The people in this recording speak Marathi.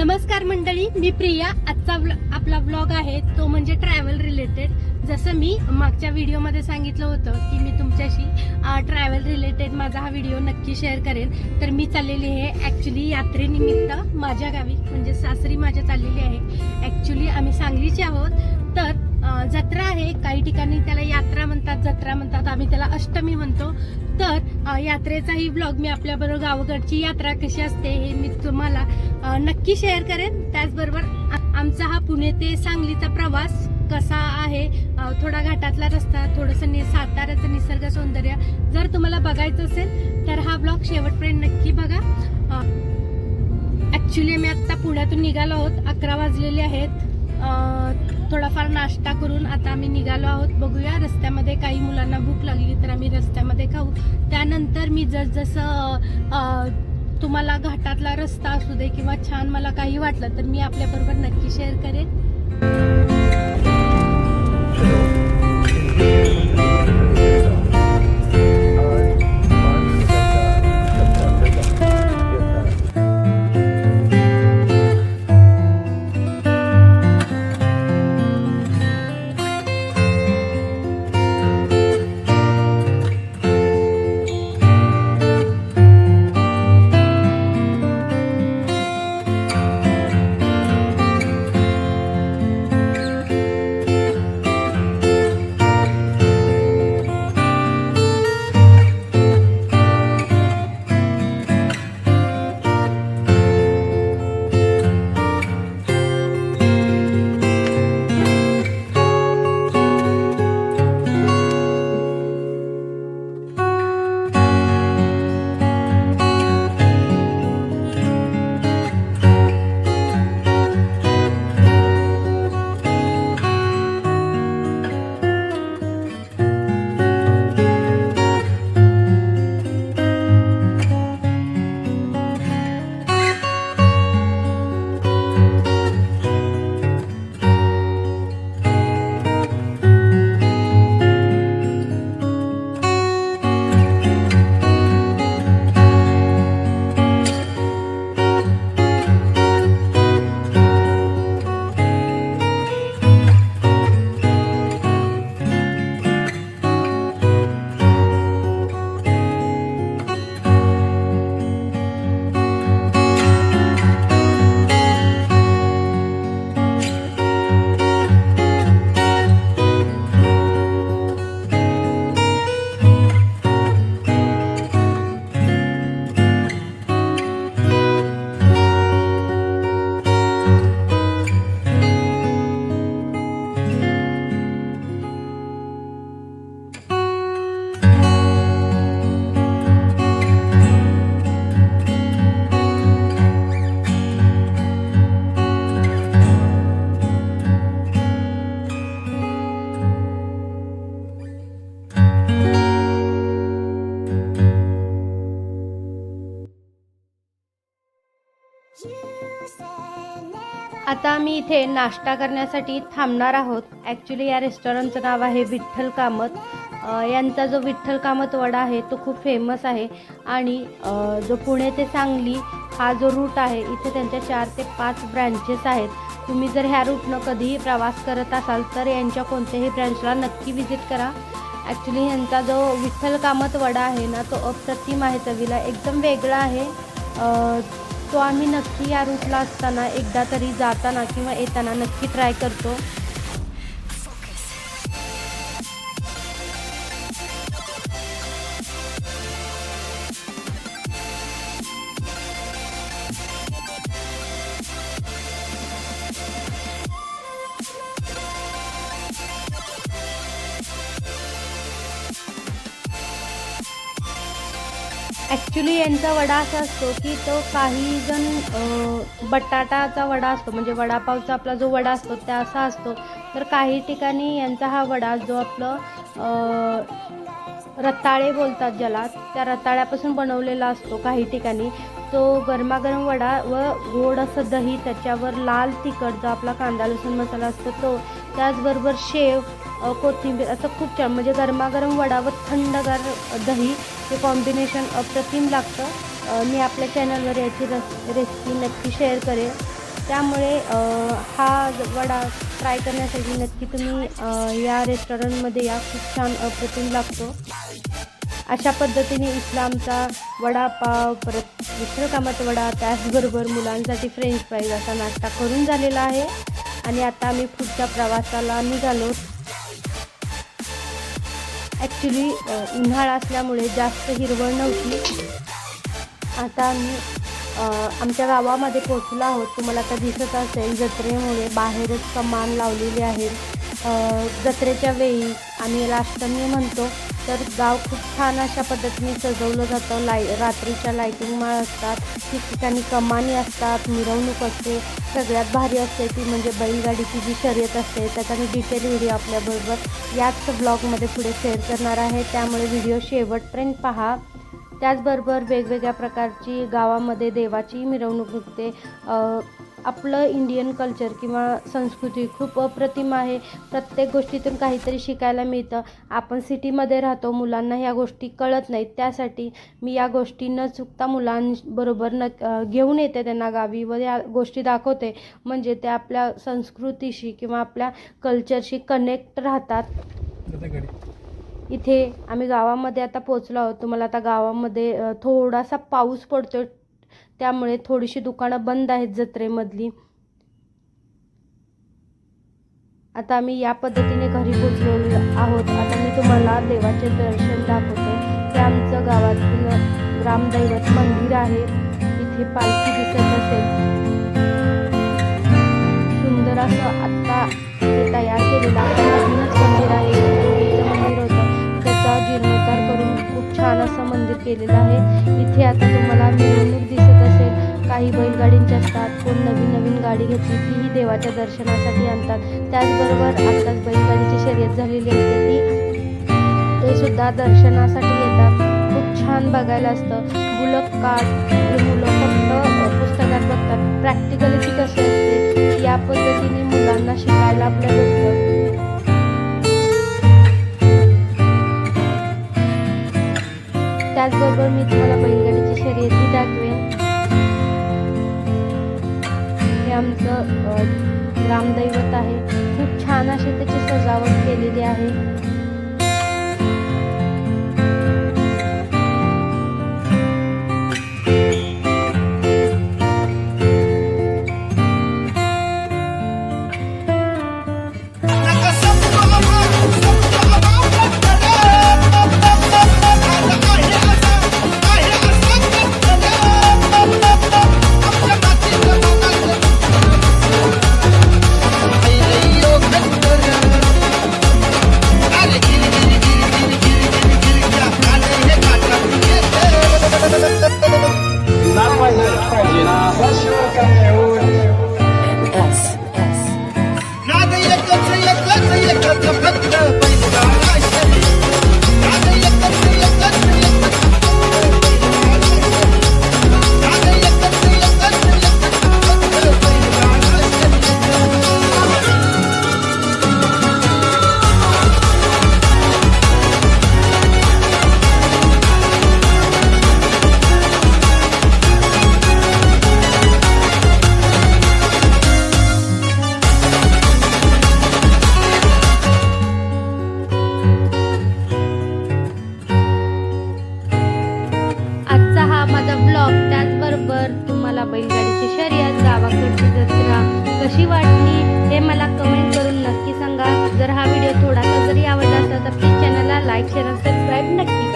नमस्कार मंडळी, मी प्रिया। आजचा आपला व्लॉग आहे तो म्हणजे ट्रॅव्हल रिलेटेड। जसं मी मागच्या व्हिडिओमध्ये सांगितलं होतं की मी तुमच्याशी ट्रॅव्हल रिलेटेड माझा हा व्हिडिओ नक्की शेअर करेन, तर मी चाललेली आहे ॲक्च्युली यात्रेनिमित्त माझ्या गावी, म्हणजे सासरी माझ्या चाललेली आहे। ॲक्च्युली आम्ही सांगलीचे आहोत, तर जत्रा आहे। काही ठिकाणी त्याला यात्रा म्हणतात, जत्रा म्हणतात, आम्ही त्याला अष्टमी म्हणतो। तर यात्रेचाही व्लॉग मी आपल्याबरोबर गावाकडची यात्रा कशी असते हे मी तुम्हाला नक्की शेअर करेन। त्याचबरोबर आमचा हा पुणे ते सांगलीचा प्रवास कसा आहे, थोडा घाटातला रस्ता, थोडंसं साताऱ्याचं निसर्ग सौंदर्य जर तुम्हाला बघायचं असेल तर हा व्लॉग शेवटपर्यंत नक्की बघा। ॲक्च्युली मी आत्ता पुण्यातून निघालो आहोत, 11 वाजलेले आहेत। थोडाफार नाश्ता करून आता आम्ही निघालो आहोत। बघूया रस्त्यामध्ये काही मुलांना भूक लागली तर आम्ही रस्त्यामध्ये खाऊ। त्यानंतर मी जसं तुम्हाला घाटातला रस्ता असू दे किंवा छान मला काही वाटलं तर मी आपल्याबरोबर नक्की शेअर करेन। आता आम्ही इथे नाश्ता करण्यासाठी थांबणार आहोत। ॲक्च्युली या रेस्टॉरंटचं नाव आहे विठ्ठल कामत। यांचा जो विठ्ठल कामत वडा आहे तो खूप फेमस आहे आणि जो पुणे ते सांगली हा जो रूट आहे इथे त्यांच्या 4 ते 5 ब्रँचेस आहेत। तुम्ही जर ह्या रूटनं कधीही प्रवास करत असाल तर यांच्या कोणत्याही ब्रँचला नक्की विजिट करा। ॲक्च्युली यांचा जो विठ्ठल कामत वडा आहे ना तो अप्रतिम आहे, चवीला एकदम वेगळा आहे। तो आम्ही नक्की या रूटला असताना एकदा तरी जाताना किंवा येताना नक्की ट्राय करतो। ॲक्च्युली यांचा वडा असा असतो की तो काही जण बटाटाचा वडा असतो, म्हणजे वडापावचा आपला जो वडा असतो त्या असा असतो, तर काही ठिकाणी यांचा हा वडा जो आपलं रताळे बोलतात ज्याला, त्या रताळ्यापासून बनवलेला असतो। काही ठिकाणी तो गरमागरम वडा व गोड असं दही, त्याच्यावर लाल तिखट जो आपला कांदा लसूण मसाला असतो तो, त्याचबरोबर शेव, कोथिंबीर असं खूप छान, म्हणजे गरमागरम वडा व थंडगार दही हे कॉम्बिनेशन अप्रतिम लागतं। मी आपल्या चॅनलवर याची रेसिपी नक्की शेअर करेन। त्यामुळे हा वडा ट्राय करण्यासाठी नक्की तुम्ही या रेस्टॉरंटमध्ये या. खूप छान अप्रतिम लागतो. अशा पद्धतीने इस्लामचा वडापाव, परत मिसळ कामाचा वडा, त्याचबरोबर मुलांसाठी फ्रेंच फ्राईज असा नाश्ता करून झालेला आहे. आणि आता आम्ही पुढच्या प्रवासाला निघालो. ॲक्च्युली उन्हाळा असल्यामुळे जास्त हिरवळ नव्हती. आता आम्ही आमच्या गावामध्ये पोहोचलो आहोत. तुम्हाला आता दिसत असेल जत्रेमुळे बाहेरच कमान लावलेली आहे. जत्रेच्या वेळी आम्ही याला अष्टमी म्हणतो. तर गाव खूप छान अशा पद्धतीने सजवलं जातं. रात्रीच्या लाईटिंग माळ असतात, ठिकठिकाणी कमानी असतात, मिरवणूक असते. सगळ्यात भारी असते ती म्हणजे बैलगाडीची जी शर्यत असते. त्याचा मी डिटेल व्हिडिओ आपल्याबरोबर याच ब्लॉगमध्ये पुढे शेअर करणार आहे, त्यामुळे व्हिडिओ शेवटपर्यंत पहा. त्याचबरोबर वेगवेगळ्या प्रकारची गावामध्ये देवाची मिरवणूक निघते. आपलं इंडियन कल्चर किंवा संस्कृती खूप अप्रतिम आहे. प्रत्येक गोष्टीतून काहीतरी शिकायला मिळतं. आपण सिटीमध्ये राहतो, मुलांना ह्या गोष्टी कळत नाहीत. त्यासाठी मी या गोष्टी न चुकता मुलांबरोबर घेऊन येते त्यांना गावी व या गोष्टी दाखवते. म्हणजे ते आपल्या संस्कृतीशी किंवा आपल्या कल्चरशी कनेक्ट राहतात. इथे आम्ही गावामध्ये आता पोचलो आहोत. तुम्हाला आता गावामध्ये थोडासा पाऊस पडतो, त्यामुळे थोडीशी दुकानं बंद आहेत जत्रेमधली. आता आम्ही या पद्धतीने घरी पोचलेलो आहोत. आता मी तुम्हाला देवाचे दर्शन दाखवते. हे आमचं गावातील ग्रामदैवत मंदिर आहे. इथे पालखी दिसत असेल. सुंदर असं आत्ता ते तयार केलेलं नवीनच मंदिर आहे. मंदिर होतं, त्याचा जीर्णोद्धार करून खूप छान असं मंदिर केलेलं आहे. इथे आता तुम्हाला मिरवणूक दिसत असेल. काही बैलगाडींचे असतात, कोण नवीन नवीन गाडी घेतली तीही देवाच्या दर्शनासाठी आणतात. त्याचबरोबर आत्ताच बैलगाडीची शर्यत झालेली असते ते सुद्धा दर्शनासाठी येतात. खूप छान बघायला असतं. बुलक कार्ट हे मुलं फक्त पुस्तकात बघतात. प्रॅक्टिकलिटी कशी असते या पद्धतीने मुलांना शिकायला आपल्या भेटतं. त्याचबरोबर मी तुम्हाला बैलगाडीची शर्यती दाखवेन. हे आमचं ग्रामदैवत आहे. खूप छान अशी त्याची सजावट केलेली आहे. त्याचबरोबर तुम्हाला बैलगाडीची शर्यत, गावाकडची जत्रा कशी वाटली हे मला कमेंट करून नक्की सांगा. जर हा व्हिडिओ थोडासा जरी आवडला असेल तर प्लीज चॅनलला लाईक, शेअर आणि सबस्क्राईब नक्की